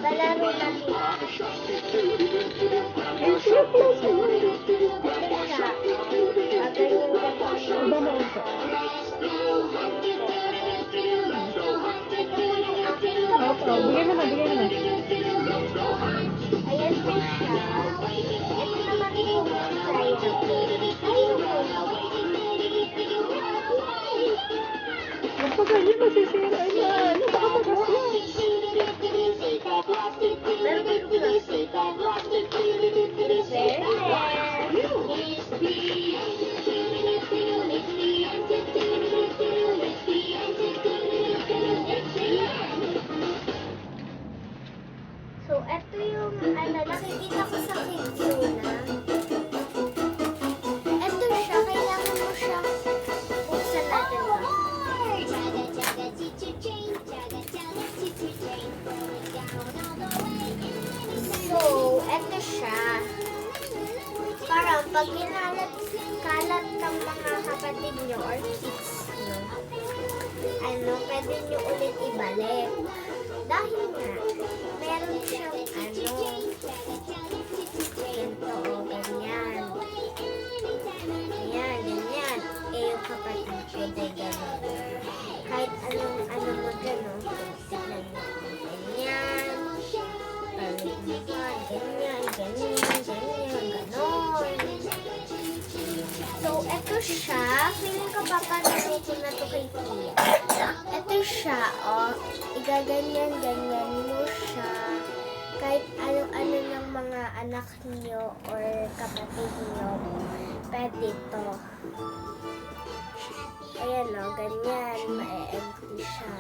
Palaro lang sila. Iba mo ito. Opo, bigay mo na, bigay mo na. Ayan po siya. Ito naman yung Huwag pa ganyan, masisira yan. Napakatagas yan. So, ito yung, nakikita ko sa video na. Ito siya, kailangan mo siya buksan natin ba? So, ito siya. Parang pag kalat ng mga kapatid nyo or kids nyo, pwede nyo ulit ibalik. Dahil nga, meron siyang ganito, ganyan. Ganyan. Yung kapatid pwede gano'n. Kahit ano mo gano'n, tignan mo. Ganyan. Ganyan, gano'n. So, eto siya. Feeling ko papanalo ko na to kay Tia. Ito siya, igaganyan mo siya. Kahit ano ng mga anak niyo or kapatid niyo, pwede to. Ayan ganyan, ma-empty siya.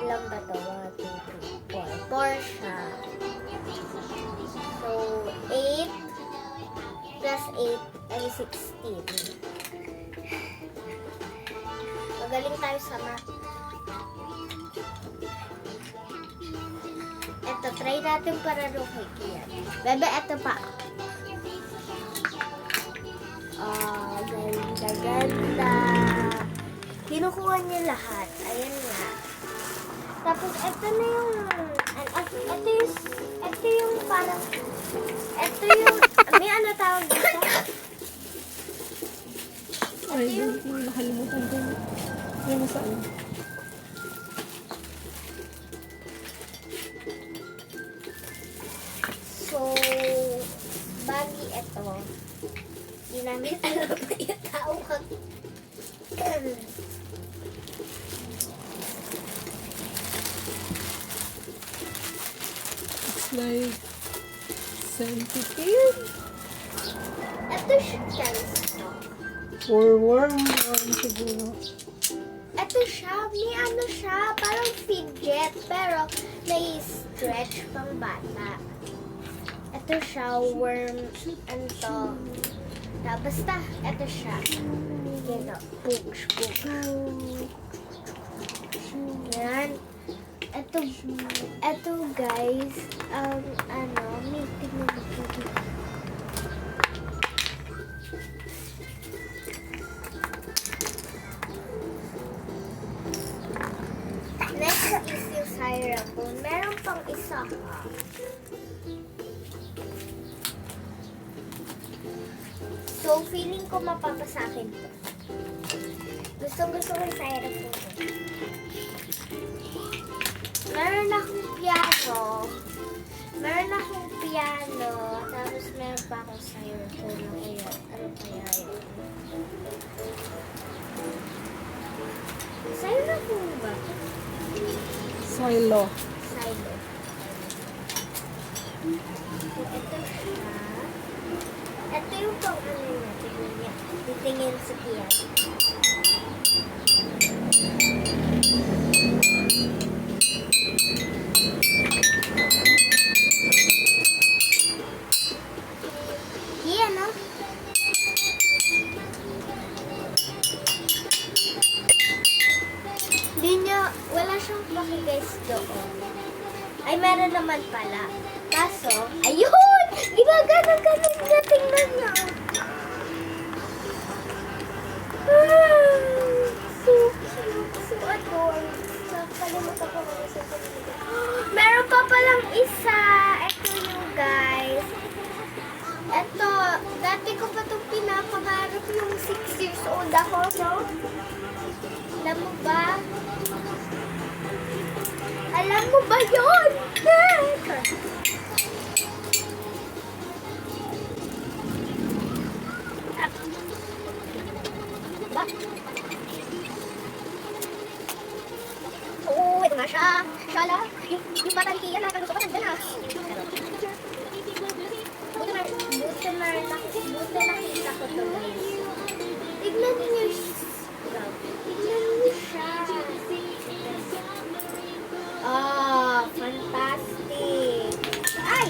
Ilan ba to? 1, 2, 3, 4. 4 siya. So, 8 plus 8 ay 16. Magaling tayo sa math. Eto, try natin para kay Kian. Bebe, eto pa. Ganda. Kinukuha niya lahat. Ayan nga. Tapos, eto na yung, eto yung parang, eto yung, may ano tawag dito? Ay, nakalimutan ko. Ano saan? So, bagi ito. Hindi namin alam na yung tawag. It's like sensitive Ito siya. or warm siguro. Ito siya, may ano siya, parang fidget, pero may stretch pang bata. Ito siya, worm, ano to. Basta, ito siya. Push. Yan. Ito guys, may tingnan dito. Next is yung styrofoam. Meron pang isa ka. So, feeling ko mapapasakin to. Gusto ko yung styrofoam. Meron akong piano. Tapos meron pa akong styrofoam. Ano kaya yun? Styrofoam ba? Silo. Silo. So, ito siya. Ito yung pang ano niya. Tingnan niya. Titingin sa piano. Yan, no? Wala siyang paki guys doon. Ay, meron naman pala. Kaso, ayun! Ginaganon ka, tingnan niya. dati ko pa itong pinapangarap yung 6 years old ako, no? Alam mo ba? Alam mo ba yun? Ba? Oo, ito nga siya. Shala. Yung bata ni Kia na, gusto ko nandun ah. Buti nakita ko to guys. Tignan niyo siya. Tignan niyo siya. Ah, fantastic. Ay!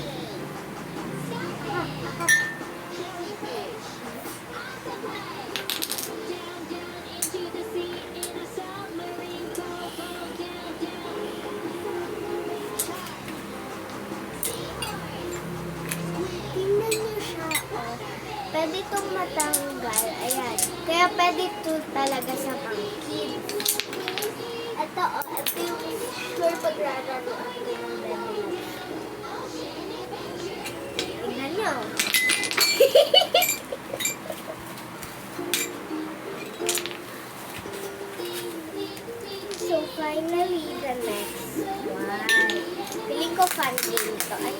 Tingnan niyo siya, oh. Pwede itong matanggal. Ayan. Kaya pwede ito talaga sa pang kids. Ito, oh. Ito yung sure pagrararo ako yung bebe. Tingnan niyo. So, finally, the next one. Feeling ko fun din ito. Ay,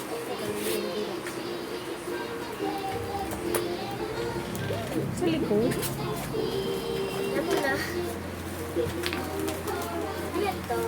Sa likod. alam mo na. Ano to?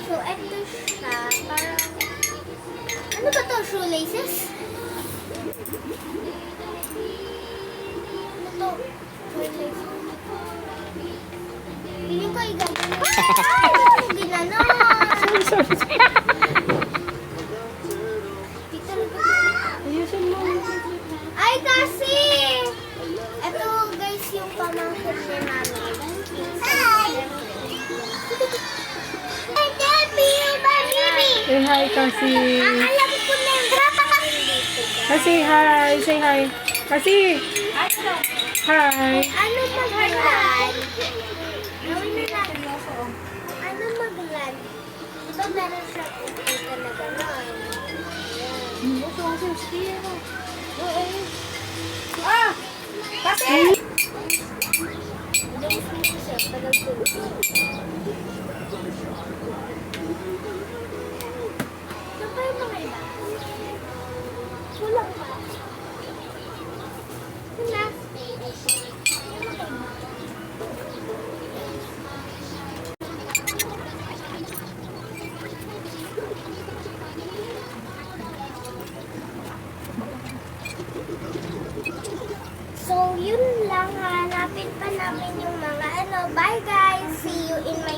So, ito siya. Parang, ano ba to? Shoelaces? Ano to? Shoelaces. Piling ko igagano. Ay! Ano mo ginanon? Dito na. Ayusin mo. Ay, kasi! Ito, guys, yung pamangkin niya namin. Ay! Ay, Debbie! Yung baby! Say hi, kasi. Alam ko na yung grapa ka dito. Kasi hi. Say hi. Kasi. Hi. Ano maglan? Gawin na natin. Ano maglan? Ito meron siya pupunta na gano'n. Ah! Kasi! Siya, tagal ko. Ito pa yung mga iba? Kulang pa. Wala. So, yun lang. Hanapin pa namin yung mga ano. Bye guys! See you in my